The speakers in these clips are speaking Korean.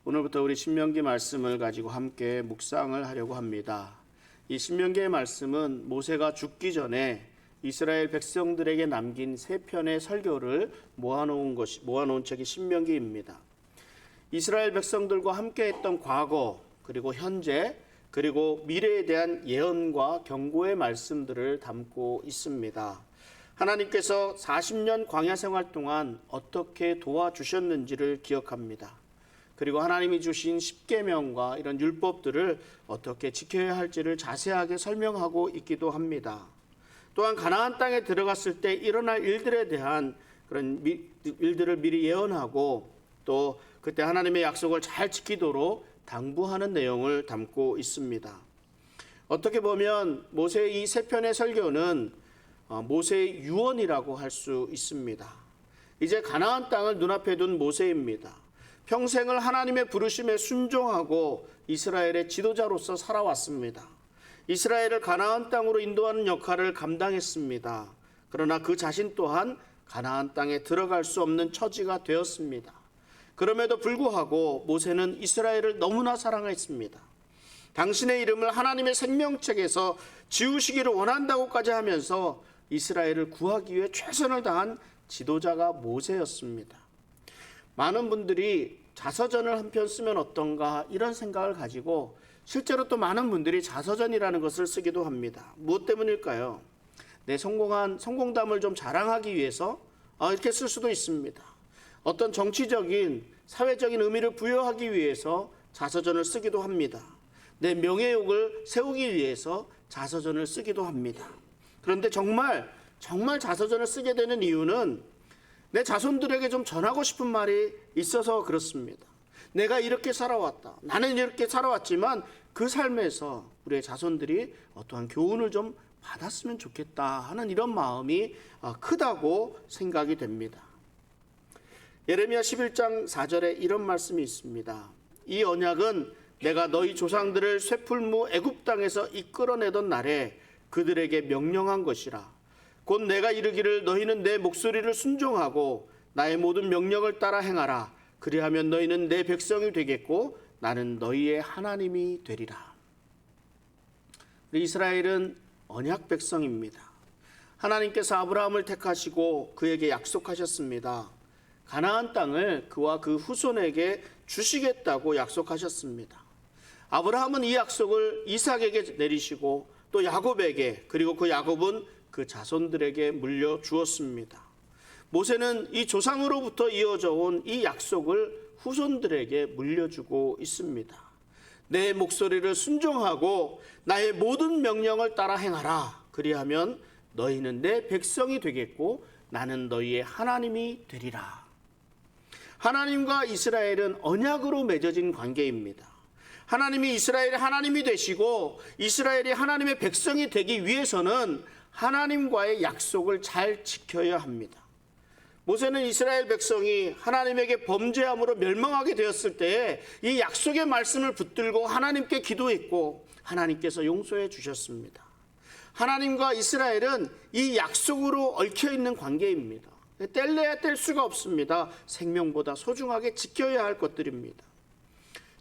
오늘부터 우리 신명기 말씀을 가지고 함께 묵상을 하려고 합니다. 이 신명기의 말씀은 모세가 죽기 전에 이스라엘 백성들에게 남긴 세 편의 설교를 모아놓은 책이 신명기입니다. 이스라엘 백성들과 함께했던 과거, 그리고 현재, 그리고 미래에 대한 예언과 경고의 말씀들을 담고 있습니다. 하나님께서 40년 광야 생활 동안 어떻게 도와주셨는지를 기억합니다. 그리고 하나님이 주신 십계명과 이런 율법들을 어떻게 지켜야 할지를 자세하게 설명하고 있기도 합니다. 또한 가나안 땅에 들어갔을 때 일어날 일들에 대한 그런 일들을 미리 예언하고 또 그때 하나님의 약속을 잘 지키도록 당부하는 내용을 담고 있습니다. 어떻게 보면 모세의 이 세 편의 설교는 모세의 유언이라고 할 수 있습니다. 이제 가나안 땅을 눈앞에 둔 모세입니다. 평생을 하나님의 부르심에 순종하고 이스라엘의 지도자로서 살아왔습니다. 이스라엘을 가나안 땅으로 인도하는 역할을 감당했습니다. 그러나 그 자신 또한 가나안 땅에 들어갈 수 없는 처지가 되었습니다. 그럼에도 불구하고 모세는 이스라엘을 너무나 사랑했습니다. 당신의 이름을 하나님의 생명책에서 지우시기를 원한다고까지 하면서 이스라엘을 구하기 위해 최선을 다한 지도자가 모세였습니다. 많은 분들이 자서전을 한 편 쓰면 어떤가 이런 생각을 가지고 실제로 또 많은 분들이 자서전이라는 것을 쓰기도 합니다. 무엇 때문일까요? 내 성공담을 좀 자랑하기 위해서 이렇게 쓸 수도 있습니다. 어떤 정치적인, 사회적인 의미를 부여하기 위해서 자서전을 쓰기도 합니다. 내 명예욕을 세우기 위해서 자서전을 쓰기도 합니다. 그런데 정말 자서전을 쓰게 되는 이유는 내 자손들에게 좀 전하고 싶은 말이 있어서 그렇습니다. 내가 이렇게 살아왔다. 나는 이렇게 살아왔지만 그 삶에서 우리의 자손들이 어떠한 교훈을 좀 받았으면 좋겠다 하는 이런 마음이 크다고 생각이 됩니다. 예레미야 11장 4절에 이런 말씀이 있습니다. 이 언약은 내가 너희 조상들을 쇠풀무 애굽 땅에서 이끌어내던 날에 그들에게 명령한 것이라. 곧 내가 이르기를 너희는 내 목소리를 순종하고 나의 모든 명령을 따라 행하라. 그리하면 너희는 내 백성이 되겠고 나는 너희의 하나님이 되리라. 이스라엘은 언약 백성입니다. 하나님께서 아브라함을 택하시고 그에게 약속하셨습니다. 가나안 땅을 그와 그 후손에게 주시겠다고 약속하셨습니다. 아브라함은 이 약속을 이삭에게 내리시고 또 야곱에게, 그리고 그 야곱은 그 자손들에게 물려주었습니다. 모세는 이 조상으로부터 이어져 온 이 약속을 후손들에게 물려주고 있습니다. 내 목소리를 순종하고 나의 모든 명령을 따라 행하라. 그리하면 너희는 내 백성이 되겠고 나는 너희의 하나님이 되리라. 하나님과 이스라엘은 언약으로 맺어진 관계입니다. 하나님이 이스라엘의 하나님이 되시고 이스라엘이 하나님의 백성이 되기 위해서는 하나님과의 약속을 잘 지켜야 합니다. 모세는 이스라엘 백성이 하나님에게 범죄함으로 멸망하게 되었을 때에 이 약속의 말씀을 붙들고 하나님께 기도했고 하나님께서 용서해 주셨습니다. 하나님과 이스라엘은 이 약속으로 얽혀있는 관계입니다. 뗄래야 뗄 수가 없습니다. 생명보다 소중하게 지켜야 할 것들입니다.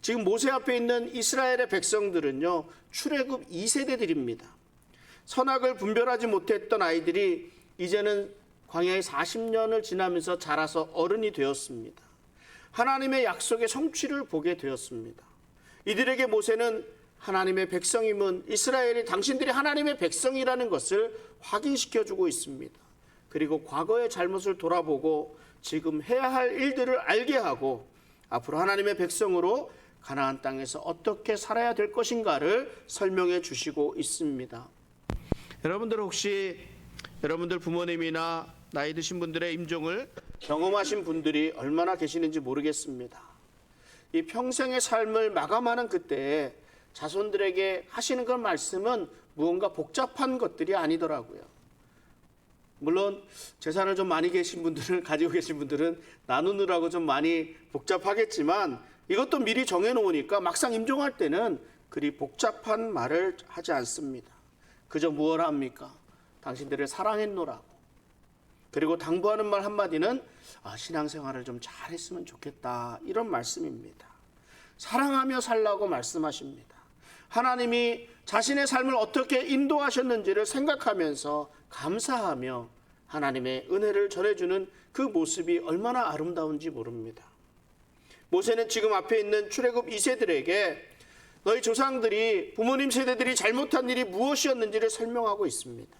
지금 모세 앞에 있는 이스라엘의 백성들은요, 출애굽 2세대들입니다. 선악을 분별하지 못했던 아이들이 이제는 광야의 40년을 지나면서 자라서 어른이 되었습니다. 하나님의 약속의 성취를 보게 되었습니다. 이들에게 모세는 하나님의 백성임은 이스라엘이 당신들이 하나님의 백성이라는 것을 확인시켜주고 있습니다. 그리고 과거의 잘못을 돌아보고 지금 해야 할 일들을 알게 하고 앞으로 하나님의 백성으로 가나안 땅에서 어떻게 살아야 될 것인가를 설명해 주시고 있습니다. 여러분들 혹시 여러분들 부모님이나 나이 드신 분들의 임종을 경험하신 분들이 얼마나 계시는지 모르겠습니다. 이 평생의 삶을 마감하는 그때에 자손들에게 하시는 그 말씀은 무언가 복잡한 것들이 아니더라고요. 물론 재산을 좀 많이 가지고 계신 분들은 나누느라고 좀 많이 복잡하겠지만 이것도 미리 정해놓으니까 막상 임종할 때는 그리 복잡한 말을 하지 않습니다. 그저 무엇 합니까? 당신들을 사랑했노라고. 그리고 당부하는 말 한마디는 신앙생활을 좀 잘했으면 좋겠다, 이런 말씀입니다. 사랑하며 살라고 말씀하십니다. 하나님이 자신의 삶을 어떻게 인도하셨는지를 생각하면서 감사하며 하나님의 은혜를 전해주는 그 모습이 얼마나 아름다운지 모릅니다. 모세는 지금 앞에 있는 출애굽 2세들에게 너희 조상들이 부모님 세대들이 잘못한 일이 무엇이었는지를 설명하고 있습니다.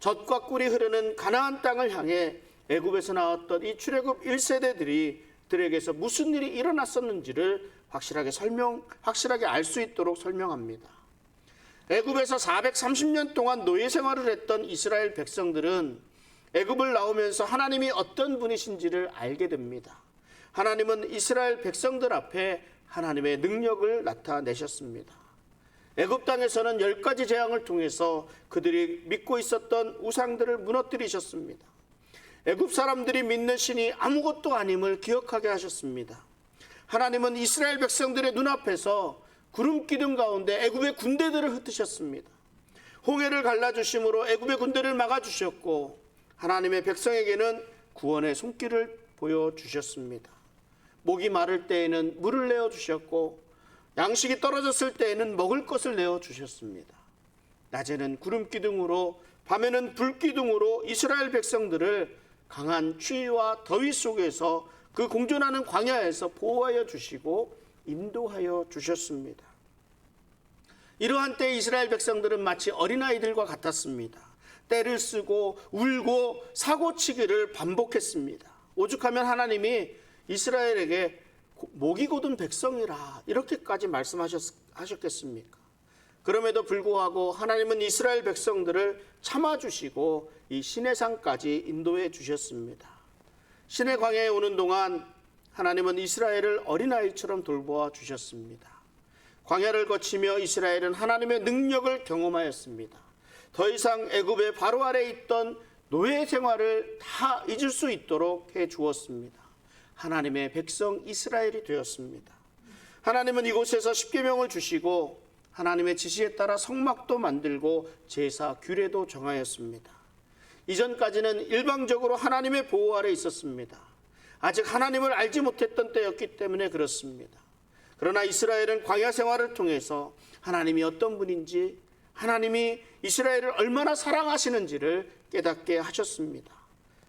젖과 꿀이 흐르는 가나안 땅을 향해 애굽에서 나왔던 이 출애굽 1세대들에게서 무슨 일이 일어났었는지를 확실하게 알 수 있도록 설명합니다. 애굽에서 430년 동안 노예 생활을 했던 이스라엘 백성들은 애굽을 나오면서 하나님이 어떤 분이신지를 알게 됩니다. 하나님은 이스라엘 백성들 앞에 하나님의 능력을 나타내셨습니다. 애굽 땅에서는 10가지 재앙을 통해서 그들이 믿고 있었던 우상들을 무너뜨리셨습니다. 애굽 사람들이 믿는 신이 아무것도 아님을 기억하게 하셨습니다. 하나님은 이스라엘 백성들의 눈앞에서 구름 기둥 가운데 애굽의 군대들을 흩으셨습니다. 홍해를 갈라주심으로 애굽의 군대를 막아주셨고 하나님의 백성에게는 구원의 손길을 보여주셨습니다. 목이 마를 때에는 물을 내어주셨고 양식이 떨어졌을 때에는 먹을 것을 내어주셨습니다. 낮에는 구름 기둥으로 밤에는 불 기둥으로 이스라엘 백성들을 강한 추위와 더위 속에서 그 공존하는 광야에서 보호하여 주시고 인도하여 주셨습니다. 이러한 때 이스라엘 백성들은 마치 어린아이들과 같았습니다. 떼를 쓰고 울고 사고치기를 반복했습니다. 오죽하면 하나님이 이스라엘에게 목이 곧은 백성이라 이렇게까지 말씀하셨겠습니까? 그럼에도 불구하고 하나님은 이스라엘 백성들을 참아주시고 이 시내산까지 인도해 주셨습니다. 시내 광야에 오는 동안 하나님은 이스라엘을 어린아이처럼 돌보아 주셨습니다. 광야를 거치며 이스라엘은 하나님의 능력을 경험하였습니다. 더 이상 애굽의 바로 아래에 있던 노예 생활을 다 잊을 수 있도록 해 주었습니다. 하나님의 백성 이스라엘이 되었습니다. 하나님은 이곳에서 십계명을 주시고 하나님의 지시에 따라 성막도 만들고 제사 규례도 정하였습니다. 이전까지는 일방적으로 하나님의 보호 아래 있었습니다. 아직 하나님을 알지 못했던 때였기 때문에 그렇습니다. 그러나 이스라엘은 광야 생활을 통해서 하나님이 어떤 분인지, 하나님이 이스라엘을 얼마나 사랑하시는지를 깨닫게 하셨습니다.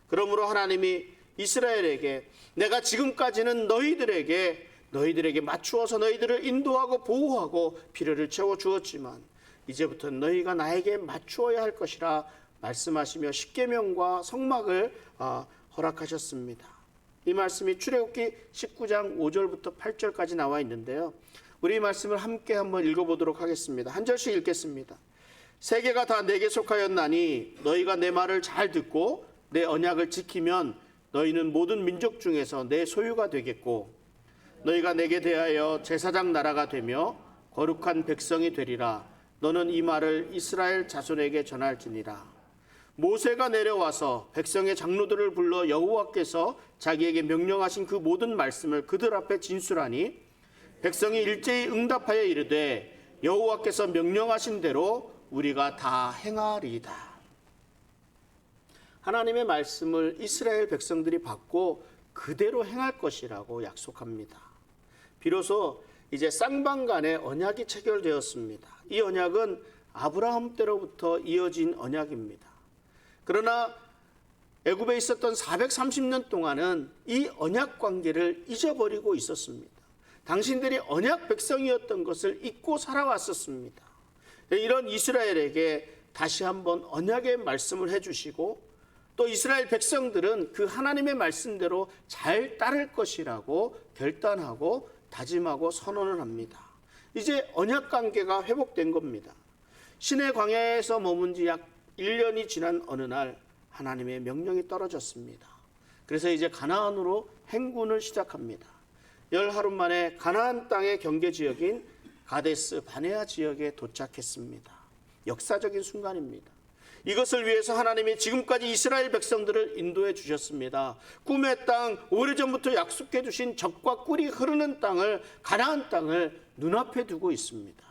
그러므로 하나님이 이스라엘에게 내가 지금까지는 너희들에게 맞추어서 너희들을 인도하고 보호하고 필요를 채워 주었지만 이제부터는 너희가 나에게 맞추어야 할 것이라 말씀하시며 십계명과 성막을 허락하셨습니다. 이 말씀이 출애굽기 19장 5절부터 8절까지 나와 있는데요. 우리 이 말씀을 함께 한번 읽어보도록 하겠습니다. 한 절씩 읽겠습니다. 세계가 다 내게 속하였나니 너희가 내 말을 잘 듣고 내 언약을 지키면 너희는 모든 민족 중에서 내 소유가 되겠고 너희가 내게 대하여 제사장 나라가 되며 거룩한 백성이 되리라. 너는 이 말을 이스라엘 자손에게 전할지니라. 모세가 내려와서 백성의 장로들을 불러 여호와께서 자기에게 명령하신 그 모든 말씀을 그들 앞에 진술하니 백성이 일제히 응답하여 이르되 여호와께서 명령하신 대로 우리가 다 행하리이다. 하나님의 말씀을 이스라엘 백성들이 받고 그대로 행할 것이라고 약속합니다. 비로소 이제 쌍방간의 언약이 체결되었습니다. 이 언약은 아브라함 때로부터 이어진 언약입니다. 그러나 애굽에 있었던 430년 동안은 이 언약 관계를 잊어버리고 있었습니다. 당신들이 언약 백성이었던 것을 잊고 살아왔었습니다. 이런 이스라엘에게 다시 한번 언약의 말씀을 해주시고 또 이스라엘 백성들은 그 하나님의 말씀대로 잘 따를 것이라고 결단하고 다짐하고 선언을 합니다. 이제 언약 관계가 회복된 겁니다. 시내 광야에서 머문 지 약 1년이 지난 어느 날 하나님의 명령이 떨어졌습니다. 그래서 이제 가나안으로 행군을 시작합니다. 10하루 만에 가나안 땅의 경계 지역인 가데스 바네아 지역에 도착했습니다. 역사적인 순간입니다. 이것을 위해서 하나님이 지금까지 이스라엘 백성들을 인도해 주셨습니다. 꿈의 땅, 오래전부터 약속해 주신 젖과 꿀이 흐르는 땅을, 가나안 땅을 눈앞에 두고 있습니다.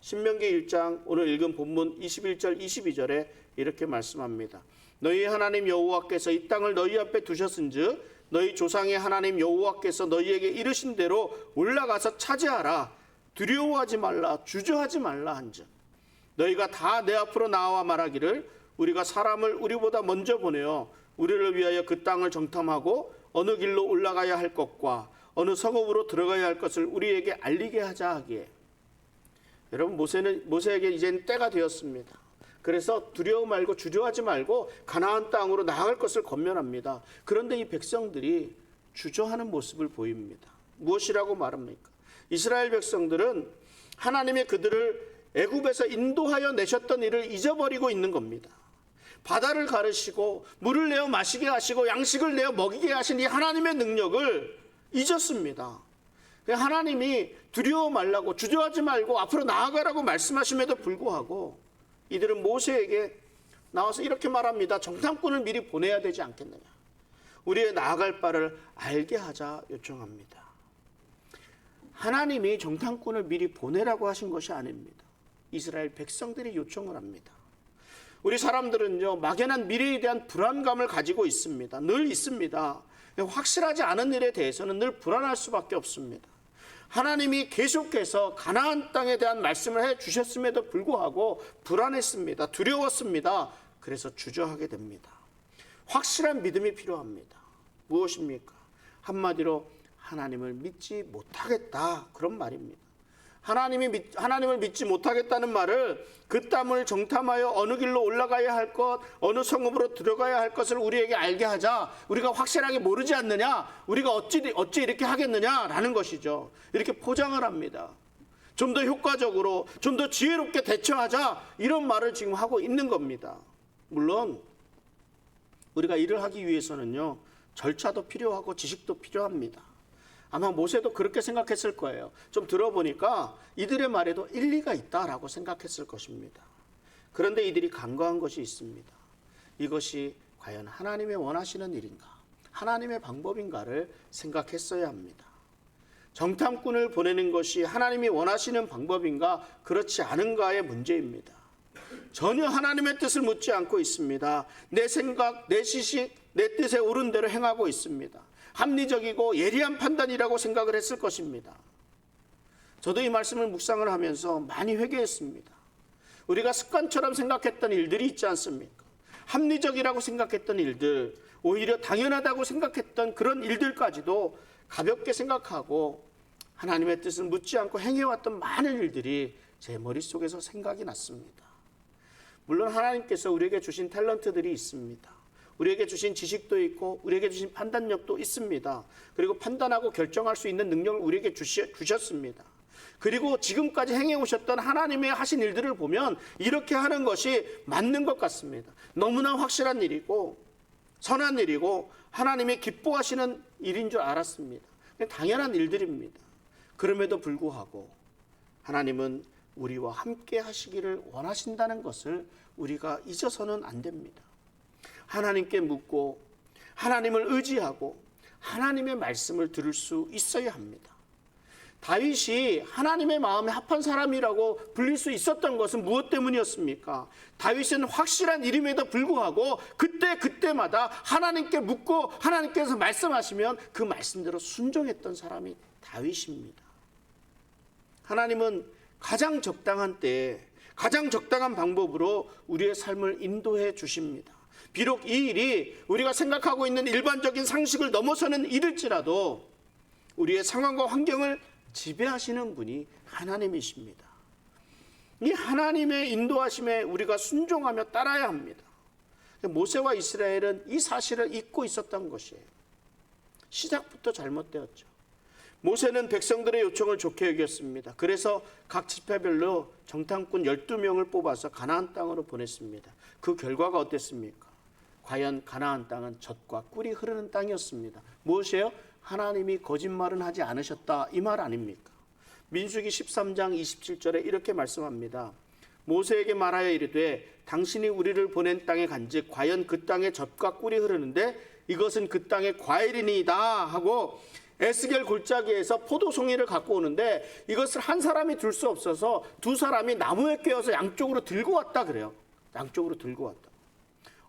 신명기 1장 오늘 읽은 본문 21절 22절에 이렇게 말씀합니다. 너희 하나님 여호와께서 이 땅을 너희 앞에 두셨은즉 너희 조상의 하나님 여호와께서 너희에게 이르신 대로 올라가서 차지하라. 두려워하지 말라, 주저하지 말라 한즉 너희가 다 내 앞으로 나와 말하기를 우리가 사람을 우리보다 먼저 보내어 우리를 위하여 그 땅을 정탐하고 어느 길로 올라가야 할 것과 어느 성읍으로 들어가야 할 것을 우리에게 알리게 하자 하기에. 여러분, 모세에게 이제는 때가 되었습니다. 그래서 두려워 말고 주저하지 말고 가나안 땅으로 나아갈 것을 권면합니다. 그런데 이 백성들이 주저하는 모습을 보입니다. 무엇이라고 말합니까? 이스라엘 백성들은 하나님의 그들을 애굽에서 인도하여 내셨던 일을 잊어버리고 있는 겁니다. 바다를 가르시고 물을 내어 마시게 하시고 양식을 내어 먹이게 하신 이 하나님의 능력을 잊었습니다. 하나님이 두려워 말라고, 주저하지 말고 앞으로 나아가라고 말씀하심에도 불구하고 이들은 모세에게 나와서 이렇게 말합니다. 정탐꾼을 미리 보내야 되지 않겠느냐. 우리의 나아갈 바를 알게 하자 요청합니다. 하나님이 정탐꾼을 미리 보내라고 하신 것이 아닙니다. 이스라엘 백성들이 요청을 합니다. 우리 사람들은요, 막연한 미래에 대한 불안감을 가지고 있습니다. 늘 있습니다. 확실하지 않은 일에 대해서는 늘 불안할 수밖에 없습니다. 하나님이 계속해서 가나안 땅에 대한 말씀을 해 주셨음에도 불구하고 불안했습니다. 두려웠습니다. 그래서 주저하게 됩니다. 확실한 믿음이 필요합니다. 무엇입니까? 한마디로 하나님을 믿지 못하겠다, 그런 말입니다. 하나님을 믿지 못하겠다는 말을 그 땅을 정탐하여 어느 길로 올라가야 할 것, 어느 성읍으로 들어가야 할 것을 우리에게 알게 하자. 우리가 확실하게 모르지 않느냐? 우리가 어찌 이렇게 하겠느냐라는 것이죠. 이렇게 포장을 합니다. 좀 더 효과적으로, 좀 더 지혜롭게 대처하자, 이런 말을 지금 하고 있는 겁니다. 물론 우리가 일을 하기 위해서는요, 절차도 필요하고 지식도 필요합니다. 아마 모세도 그렇게 생각했을 거예요. 좀 들어보니까 이들의 말에도 일리가 있다라고 생각했을 것입니다. 그런데 이들이 간과한 것이 있습니다. 이것이 과연 하나님의 원하시는 일인가, 하나님의 방법인가를 생각했어야 합니다. 정탐꾼을 보내는 것이 하나님이 원하시는 방법인가, 그렇지 않은가의 문제입니다. 전혀 하나님의 뜻을 묻지 않고 있습니다. 내 생각, 내 지식, 내 뜻에 옳은 대로 행하고 있습니다. 합리적이고 예리한 판단이라고 생각을 했을 것입니다. 저도 이 말씀을 묵상을 하면서 많이 회개했습니다. 우리가 습관처럼 생각했던 일들이 있지 않습니까? 합리적이라고 생각했던 일들, 오히려 당연하다고 생각했던 그런 일들까지도 가볍게 생각하고 하나님의 뜻을 묻지 않고 행해왔던 많은 일들이 제 머릿속에서 생각이 났습니다. 물론 하나님께서 우리에게 주신 탤런트들이 있습니다. 우리에게 주신 지식도 있고 우리에게 주신 판단력도 있습니다. 그리고 판단하고 결정할 수 있는 능력을 우리에게 주셨습니다. 그리고 지금까지 행해오셨던 하나님의 하신 일들을 보면 이렇게 하는 것이 맞는 것 같습니다. 너무나 확실한 일이고 선한 일이고 하나님이 기뻐하시는 일인 줄 알았습니다. 당연한 일들입니다. 그럼에도 불구하고 하나님은 우리와 함께 하시기를 원하신다는 것을 우리가 잊어서는 안 됩니다. 하나님께 묻고 하나님을 의지하고 하나님의 말씀을 들을 수 있어야 합니다. 다윗이 하나님의 마음에 합한 사람이라고 불릴 수 있었던 것은 무엇 때문이었습니까? 다윗은 확실한 일임에도 불구하고 그때마다 하나님께 묻고 하나님께서 말씀하시면 그 말씀대로 순종했던 사람이 다윗입니다. 하나님은 가장 적당한 때에 가장 적당한 방법으로 우리의 삶을 인도해 주십니다. 비록 이 일이 우리가 생각하고 있는 일반적인 상식을 넘어서는 일일지라도 우리의 상황과 환경을 지배하시는 분이 하나님이십니다. 이 하나님의 인도하심에 우리가 순종하며 따라야 합니다. 모세와 이스라엘은 이 사실을 잊고 있었던 것이에요. 시작부터 잘못되었죠. 모세는 백성들의 요청을 좋게 여겼습니다. 그래서 각 지파별로 정탐꾼 12명을 뽑아서 가나안 땅으로 보냈습니다. 그 결과가 어땠습니까? 과연 가나안 땅은 젖과 꿀이 흐르는 땅이었습니다. 무엇이에요? 하나님이 거짓말은 하지 않으셨다, 이 말 아닙니까? 민수기 13장 27절에 이렇게 말씀합니다. 모세에게 말하여 이르되 당신이 우리를 보낸 땅에 간즉 과연 그 땅에 젖과 꿀이 흐르는데 이것은 그 땅의 과일이니이다 하고 에스겔 골짜기에서 포도송이를 갖고 오는데 이것을 한 사람이 들 수 없어서 두 사람이 나무에 꿰어서 양쪽으로 들고 왔다 그래요. 양쪽으로 들고 왔다.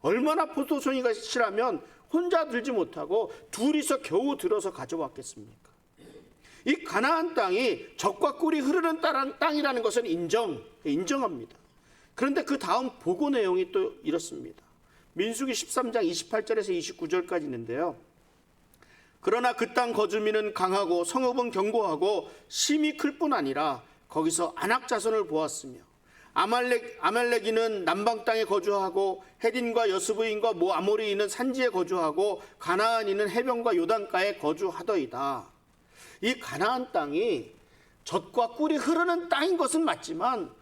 얼마나 포도송이가 실하면 혼자 들지 못하고 둘이서 겨우 들어서 가져왔겠습니까? 이 가나안 땅이 젖과 꿀이 흐르는 땅이라는 것은 인정합니다. 그런데 그 다음 보고 내용이 또 이렇습니다. 민수기 13장 28절에서 29절까지 있는데요. 그러나 그 땅 거주민은 강하고 성읍은 견고하고 심이 클 뿐 아니라 거기서 아낙 자손을 보았으며 아말렉인은 남방 땅에 거주하고 헤딘과 여스부인과 아모리인은 산지에 거주하고 가나안인은 해변과 요단가에 거주하더이다. 이 가나안 땅이 젖과 꿀이 흐르는 땅인 것은 맞지만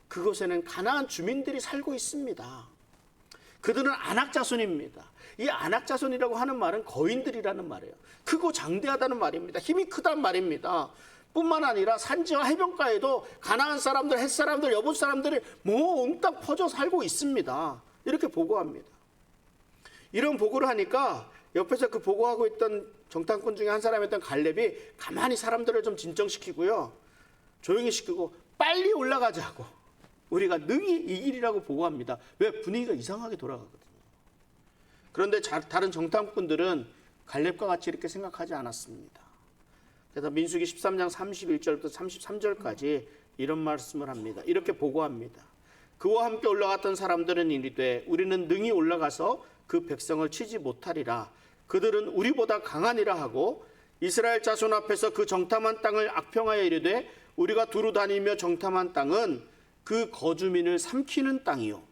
그곳에는 가나안 주민들이 살고 있습니다. 그들은 아낙 자손입니다. 이 아낙 자손이라고 하는 말은 거인들이라는 말이에요. 크고 장대하다는 말입니다. 힘이 크다는 말입니다. 뿐만 아니라 산지와 해변가에도 가나안 사람들, 헷 사람들, 여붓 사람들이 몽땅 퍼져 살고 있습니다. 이렇게 보고합니다. 이런 보고를 하니까 옆에서 그 보고하고 있던 정탐꾼 중에 한 사람이었던 갈렙이 가만히 사람들을 좀 진정시키고요, 조용히 시키고 빨리 올라가자고, 우리가 능히 이기리라고 보고합니다. 왜? 분위기가 이상하게 돌아가거든요. 그런데 다른 정탐꾼들은 갈렙과 같이 이렇게 생각하지 않았습니다. 그래서 민수기 13장 31절부터 33절까지 이런 말씀을 합니다. 이렇게 보고합니다. 그와 함께 올라갔던 사람들은 이르되 우리는 능히 올라가서 그 백성을 치지 못하리라. 그들은 우리보다 강하니라 하고 이스라엘 자손 앞에서 그 정탐한 땅을 악평하여 이르되 우리가 두루 다니며 정탐한 땅은 그 거주민을 삼키는 땅이요,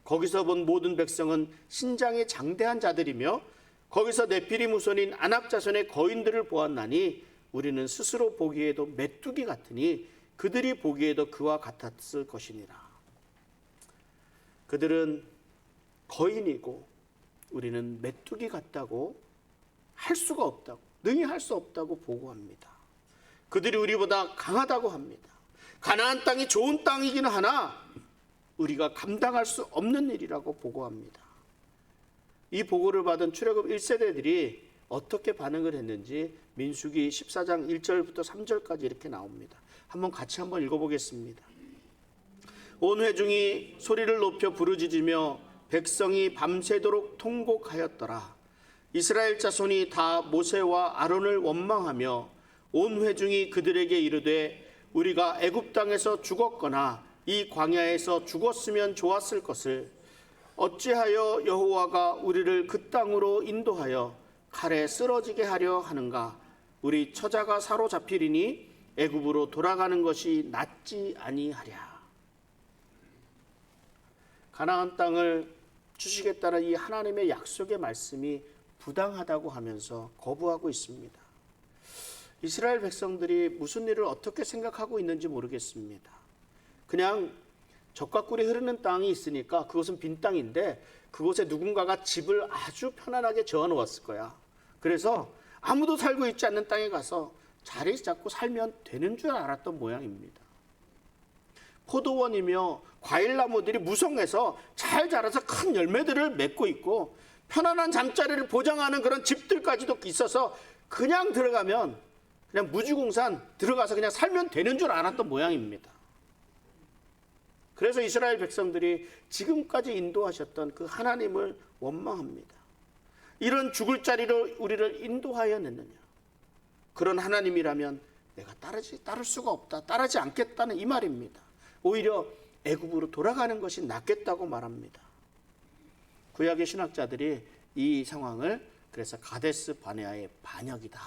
거기서 본 모든 백성은 신장이 장대한 자들이며 거기서 네피림 후손인 아낙 자손의 거인들을 보았나니 우리는 스스로 보기에도 메뚜기 같으니 그들이 보기에도 그와 같았을 것이니라. 그들은 거인이고 우리는 메뚜기 같다고 할 수가 없다고, 능히 할 수 없다고 보고합니다. 그들이 우리보다 강하다고 합니다. 가나안 땅이 좋은 땅이기는 하나 우리가 감당할 수 없는 일이라고 보고합니다. 이 보고를 받은 출애굽 1세대들이 어떻게 반응을 했는지 민수기 14장 1절부터 3절까지 이렇게 나옵니다. 같이 한번 읽어보겠습니다. 온 회중이 소리를 높여 부르짖으며 백성이 밤새도록 통곡하였더라. 이스라엘 자손이 다 모세와 아론을 원망하며 온 회중이 그들에게 이르되 우리가 애굽 땅에서 죽었거나 이 광야에서 죽었으면 좋았을 것을 어찌하여 여호와가 우리를 그 땅으로 인도하여 칼에 쓰러지게 하려 하는가? 우리 처자가 사로잡히리니 애굽으로 돌아가는 것이 낫지 아니하랴. 가나안 땅을 주시겠다는 이 하나님의 약속의 말씀이 부당하다고 하면서 거부하고 있습니다. 이스라엘 백성들이 무슨 일을 어떻게 생각하고 있는지 모르겠습니다. 그냥 젖과 꿀이 흐르는 땅이 있으니까 그것은 빈 땅인데 그곳에 누군가가 집을 아주 편안하게 지어놓았을 거야. 그래서 아무도 살고 있지 않는 땅에 가서 자리 잡고 살면 되는 줄 알았던 모양입니다. 포도원이며 과일나무들이 무성해서 잘 자라서 큰 열매들을 맺고 있고 편안한 잠자리를 보장하는 그런 집들까지도 있어서 그냥 들어가면 그냥 무주공산 들어가서 그냥 살면 되는 줄 알았던 모양입니다. 그래서 이스라엘 백성들이 지금까지 인도하셨던 그 하나님을 원망합니다. 이런 죽을 자리로 우리를 인도하여 냈느냐? 그런 하나님이라면 내가 따를 수가 없다, 따르지 않겠다는 이 말입니다. 오히려 애굽으로 돌아가는 것이 낫겠다고 말합니다. 구약의 신학자들이 이 상황을 그래서 가데스 바네아의 반역이다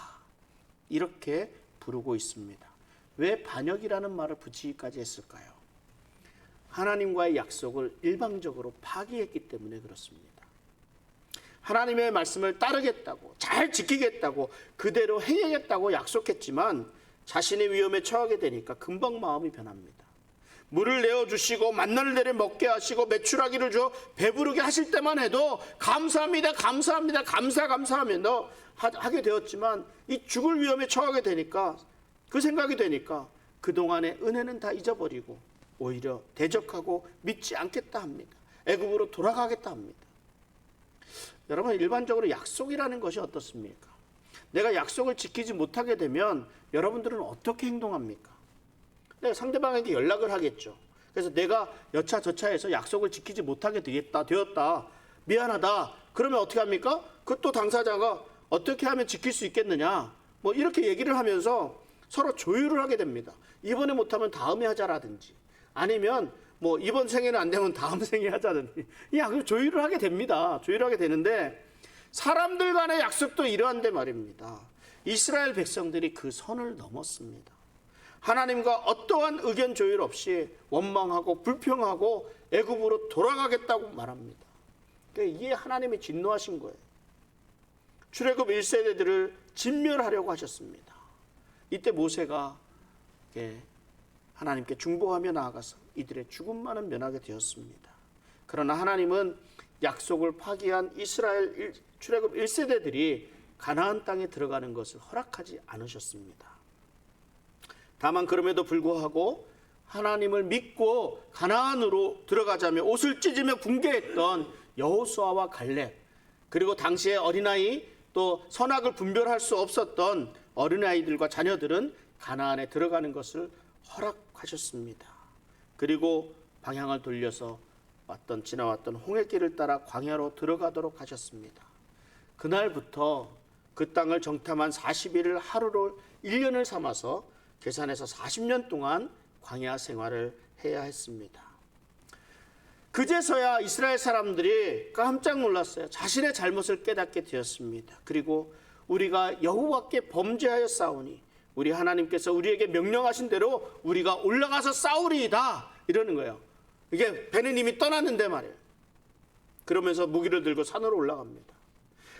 이렇게 부르고 있습니다. 왜 반역이라는 말을 붙이기까지 했을까요? 하나님과의 약속을 일방적으로 파기했기 때문에 그렇습니다. 하나님의 말씀을 따르겠다고, 잘 지키겠다고, 그대로 행하겠다고 약속했지만 자신의 위험에 처하게 되니까 금방 마음이 변합니다. 물을 내어주시고 만나를 내려 먹게 하시고 메추라기를 주어 배부르게 하실 때만 해도 감사합니다, 감사합니다, 감사하면서 하게 되었지만 이 죽을 위험에 처하게 되니까, 그 생각이 되니까 그동안의 은혜는 다 잊어버리고 오히려 대적하고 믿지 않겠다 합니다. 애굽으로 돌아가겠다 합니다. 여러분, 일반적으로 약속이라는 것이 어떻습니까? 내가 약속을 지키지 못하게 되면 여러분들은 어떻게 행동합니까? 내가 상대방에게 연락을 하겠죠. 그래서 내가 여차저차해서 약속을 지키지 못하게 되었다, 미안하다. 그러면 어떻게 합니까? 그 또 당사자가 어떻게 하면 지킬 수 있겠느냐, 뭐 이렇게 얘기를 하면서 서로 조율을 하게 됩니다. 이번에 못하면 다음에 하자라든지, 아니면 뭐 이번 생에는 안 되면 다음 생에 하자든지, 그럼 조율을 하게 됩니다. 조율하게 되는데, 사람들 간의 약속도 이러한데 말입니다. 이스라엘 백성들이 그 선을 넘었습니다. 하나님과 어떠한 의견 조율 없이 원망하고 불평하고 애굽으로 돌아가겠다고 말합니다. 그러니까 이게 하나님이 진노하신 거예요. 출애굽 1세대들을 진멸하려고 하셨습니다. 이때 모세가 하나님께 중보하며 나아가서 이들의 죽음만은 면하게 되었습니다. 그러나 하나님은 약속을 파기한 이스라엘 출애굽 1세대들이 가나안 땅에 들어가는 것을 허락하지 않으셨습니다. 다만 그럼에도 불구하고 하나님을 믿고 가나안으로 들어가자며 옷을 찢으며 붕괴했던 여호수아와 갈렙, 그리고 당시의 어린아이, 또 선악을 분별할 수 없었던 어린아이들과 자녀들은 가나안에 들어가는 것을 허락하셨습니다. 그리고 방향을 돌려서 지나왔던 홍해길을 따라 광야로 들어가도록 하셨습니다. 그날부터 그 땅을 정탐한 40일을 하루를 1년을 삼아서 계산해서 40년 동안 광야 생활을 해야 했습니다. 그제서야 이스라엘 사람들이 깜짝 놀랐어요. 자신의 잘못을 깨닫게 되었습니다. 그리고 우리가 여호와께 범죄하여 싸우니 우리 하나님께서 우리에게 명령하신 대로 우리가 올라가서 싸우리이다, 이러는 거예요. 이게 배는 이미 떠났는데 말이에요. 그러면서 무기를 들고 산으로 올라갑니다.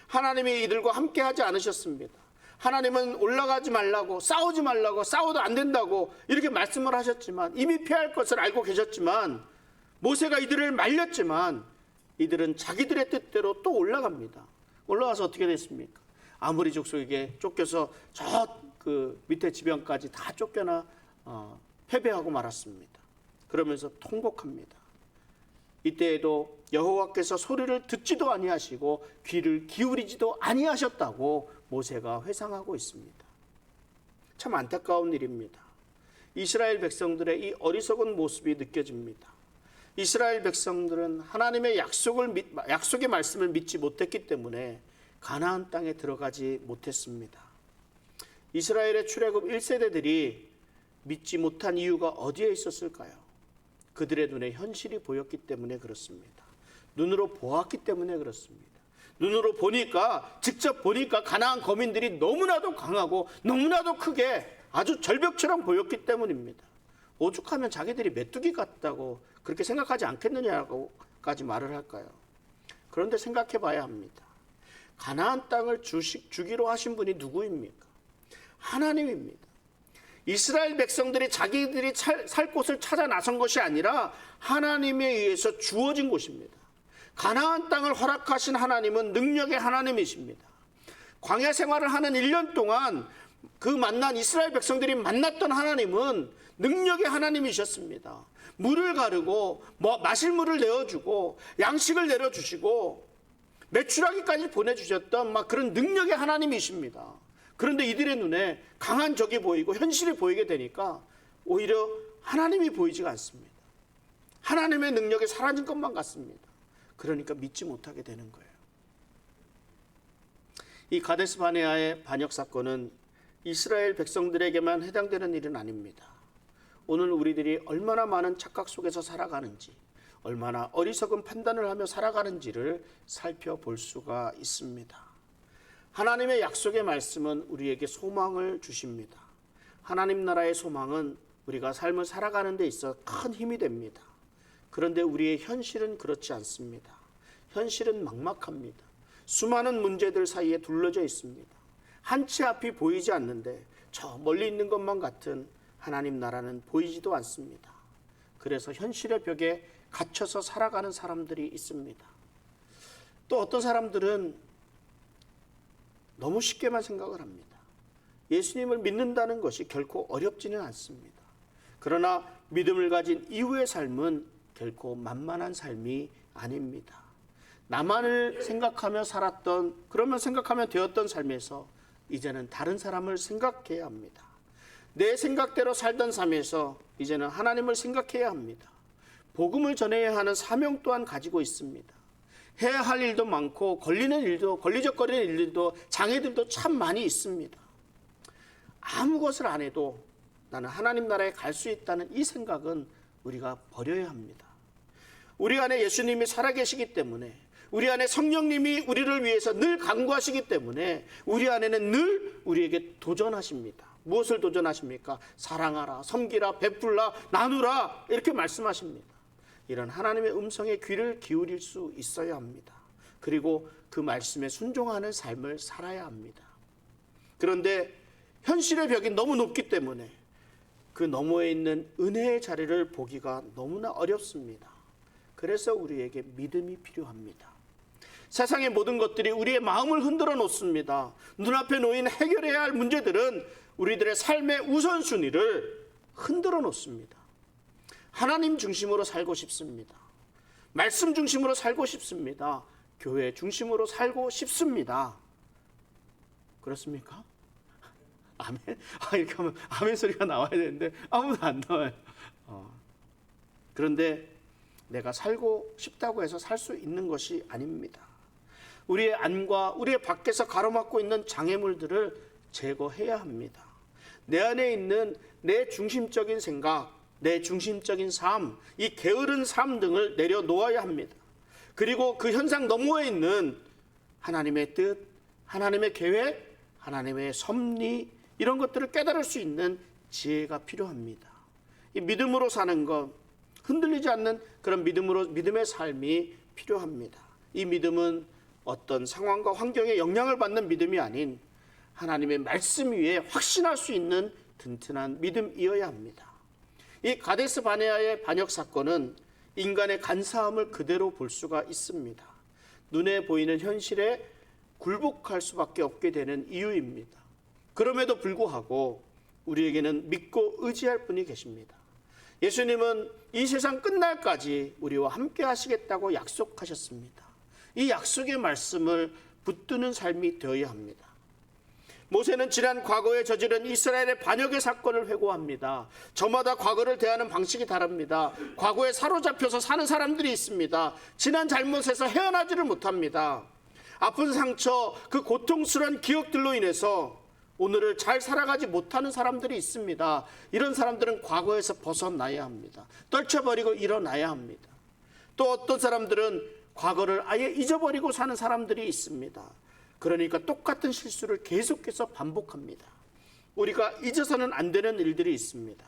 하나님이 이들과 함께 하지 않으셨습니다. 하나님은 올라가지 말라고, 싸우지 말라고, 싸워도 안 된다고 이렇게 말씀을 하셨지만, 이미 피할 것을 알고 계셨지만, 모세가 이들을 말렸지만 이들은 자기들의 뜻대로 또 올라갑니다. 올라가서 어떻게 됐습니까? 아모리 족속에게 쫓겨서 저 그 밑에 지변까지 다 쫓겨나 패배하고 말았습니다. 그러면서 통곡합니다. 이때에도 여호와께서 소리를 듣지도 아니하시고 귀를 기울이지도 아니하셨다고 모세가 회상하고 있습니다. 참 안타까운 일입니다. 이스라엘 백성들의 이 어리석은 모습이 느껴집니다. 이스라엘 백성들은 하나님의 약속의 말씀을 믿지 못했기 때문에 가나안 땅에 들어가지 못했습니다. 이스라엘의 출애굽 1세대들이 믿지 못한 이유가 어디에 있었을까요? 그들의 눈에 현실이 보였기 때문에 그렇습니다. 눈으로 보았기 때문에 그렇습니다. 눈으로 보니까, 직접 보니까 가나안 거민들이 너무나도 강하고 너무나도 크게 아주 절벽처럼 보였기 때문입니다. 오죽하면 자기들이 메뚜기 같다고 그렇게 생각하지 않겠느냐고까지 말을 할까요? 그런데 생각해 봐야 합니다. 가나안 땅을 주기로 하신 분이 누구입니까? 하나님입니다. 이스라엘 백성들이 자기들이 살 곳을 찾아 나선 것이 아니라 하나님에 의해서 주어진 곳입니다. 가나안 땅을 허락하신 하나님은 능력의 하나님이십니다. 광야 생활을 하는 1년 동안 그 만난 이스라엘 백성들이 만났던 하나님은 능력의 하나님이셨습니다. 물을 가르고 마실 물을 내어주고 양식을 내려주시고 메추라기까지 보내주셨던 그런 능력의 하나님이십니다. 그런데 이들의 눈에 강한 적이 보이고 현실이 보이게 되니까 오히려 하나님이 보이지가 않습니다. 하나님의 능력이 사라진 것만 같습니다. 그러니까 믿지 못하게 되는 거예요. 이 가데스 바네아의 반역 사건은 이스라엘 백성들에게만 해당되는 일은 아닙니다. 오늘 우리들이 얼마나 많은 착각 속에서 살아가는지, 얼마나 어리석은 판단을 하며 살아가는지를 살펴볼 수가 있습니다. 하나님의 약속의 말씀은 우리에게 소망을 주십니다. 하나님 나라의 소망은 우리가 삶을 살아가는 데 있어 큰 힘이 됩니다. 그런데 우리의 현실은 그렇지 않습니다. 현실은 막막합니다. 수많은 문제들 사이에 둘러져 있습니다. 한치 앞이 보이지 않는데 저 멀리 있는 것만 같은 하나님 나라는 보이지도 않습니다. 그래서 현실의 벽에 갇혀서 살아가는 사람들이 있습니다. 또 어떤 사람들은 너무 쉽게만 생각을 합니다. 예수님을 믿는다는 것이 결코 어렵지는 않습니다. 그러나 믿음을 가진 이후의 삶은 결코 만만한 삶이 아닙니다. 나만을 생각하며 살았던, 그러면 생각하면 되었던 삶에서 이제는 다른 사람을 생각해야 합니다. 내 생각대로 살던 삶에서 이제는 하나님을 생각해야 합니다. 복음을 전해야 하는 사명 또한 가지고 있습니다. 해야 할 일도 많고 걸리는 일도, 걸리적거리는 일들도, 장애들도 참 많이 있습니다. 아무 것을 안 해도 나는 하나님 나라에 갈 수 있다는 이 생각은 우리가 버려야 합니다. 우리 안에 예수님이 살아계시기 때문에, 우리 안에 성령님이 우리를 위해서 늘 간구하시기 때문에 우리 안에는 늘 우리에게 도전하십니다. 무엇을 도전하십니까? 사랑하라, 섬기라, 베풀라, 나누라, 이렇게 말씀하십니다. 이런 하나님의 음성에 귀를 기울일 수 있어야 합니다. 그리고 그 말씀에 순종하는 삶을 살아야 합니다. 그런데 현실의 벽이 너무 높기 때문에 그 너머에 있는 은혜의 자리를 보기가 너무나 어렵습니다. 그래서 우리에게 믿음이 필요합니다. 세상의 모든 것들이 우리의 마음을 흔들어 놓습니다. 눈앞에 놓인 해결해야 할 문제들은 우리들의 삶의 우선순위를 흔들어 놓습니다. 하나님 중심으로 살고 싶습니다. 말씀 중심으로 살고 싶습니다. 교회 중심으로 살고 싶습니다. 그렇습니까? 아멘? 이렇게 하면 아멘 소리가 나와야 되는데 아무도 안 나와요. 그런데 내가 살고 싶다고 해서 살 수 있는 것이 아닙니다. 우리의 안과 우리의 밖에서 가로막고 있는 장애물들을 제거해야 합니다. 내 안에 있는 내 중심적인 생각, 내 중심적인 삶, 이 게으른 삶 등을 내려놓아야 합니다. 그리고 그 현상 너머에 있는 하나님의 뜻, 하나님의 계획, 하나님의 섭리, 이런 것들을 깨달을 수 있는 지혜가 필요합니다. 이 믿음으로 사는 것, 흔들리지 않는 그런 믿음의 삶이 필요합니다. 이 믿음은 어떤 상황과 환경에 영향을 받는 믿음이 아닌 하나님의 말씀 위에 확신할 수 있는 든든한 믿음이어야 합니다. 이 가데스 바네아의 반역 사건은 인간의 간사함을 그대로 볼 수가 있습니다. 눈에 보이는 현실에 굴복할 수밖에 없게 되는 이유입니다. 그럼에도 불구하고 우리에게는 믿고 의지할 분이 계십니다. 예수님은 이 세상 끝날까지 우리와 함께 하시겠다고 약속하셨습니다. 이 약속의 말씀을 붙드는 삶이 되어야 합니다. 모세는 지난 과거에 저지른 이스라엘의 반역의 사건을 회고합니다. 저마다 과거를 대하는 방식이 다릅니다. 과거에 사로잡혀서 사는 사람들이 있습니다. 지난 잘못에서 헤어나지를 못합니다. 아픈 상처, 그 고통스러운 기억들로 인해서 오늘을 잘 살아가지 못하는 사람들이 있습니다. 이런 사람들은 과거에서 벗어나야 합니다. 떨쳐버리고 일어나야 합니다. 또 어떤 사람들은 과거를 아예 잊어버리고 사는 사람들이 있습니다. 그러니까 똑같은 실수를 계속해서 반복합니다. 우리가 잊어서는 안 되는 일들이 있습니다.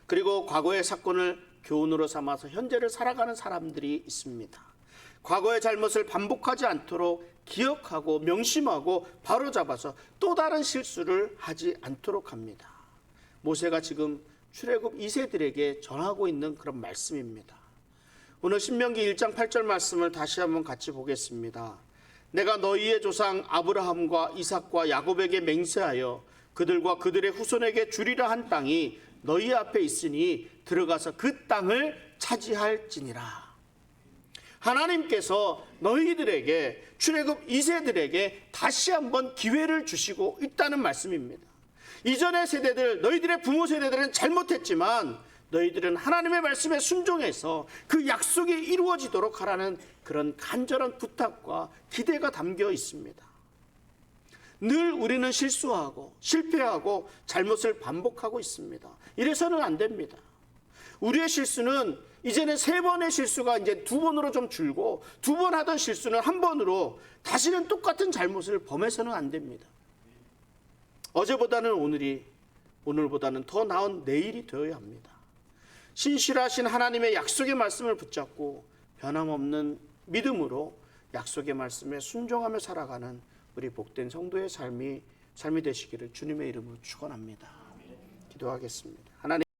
그리고 과거의 사건을 교훈으로 삼아서 현재를 살아가는 사람들이 있습니다. 과거의 잘못을 반복하지 않도록 기억하고 명심하고 바로잡아서 또 다른 실수를 하지 않도록 합니다. 모세가 지금 출애굽 2세들에게 전하고 있는 그런 말씀입니다. 오늘 신명기 1장 8절 말씀을 다시 한번 같이 보겠습니다. 내가 너희의 조상 아브라함과 이삭과 야곱에게 맹세하여 그들과 그들의 후손에게 주리라 한 땅이 너희 앞에 있으니 들어가서 그 땅을 차지할지니라. 하나님께서 너희들에게 출애굽 2세들에게 다시 한번 기회를 주시고 있다는 말씀입니다. 이전의 세대들, 너희들의 부모 세대들은 잘못했지만 너희들은 하나님의 말씀에 순종해서 그 약속이 이루어지도록 하라는 그런 간절한 부탁과 기대가 담겨 있습니다. 늘 우리는 실수하고 실패하고 잘못을 반복하고 있습니다. 이래서는 안 됩니다. 우리의 실수는 이제는 3번의 실수가 이제 2번으로 좀 줄고 2번 하던 실수는 1번으로 다시는 똑같은 잘못을 범해서는 안 됩니다. 어제보다는 오늘보다는 더 나은 내일이 되어야 합니다. 신실하신 하나님의 약속의 말씀을 붙잡고 변함없는 믿음으로 약속의 말씀에 순종하며 살아가는 우리 복된 성도의 삶이 되시기를 주님의 이름으로 축원합니다. 기도하겠습니다. 하나님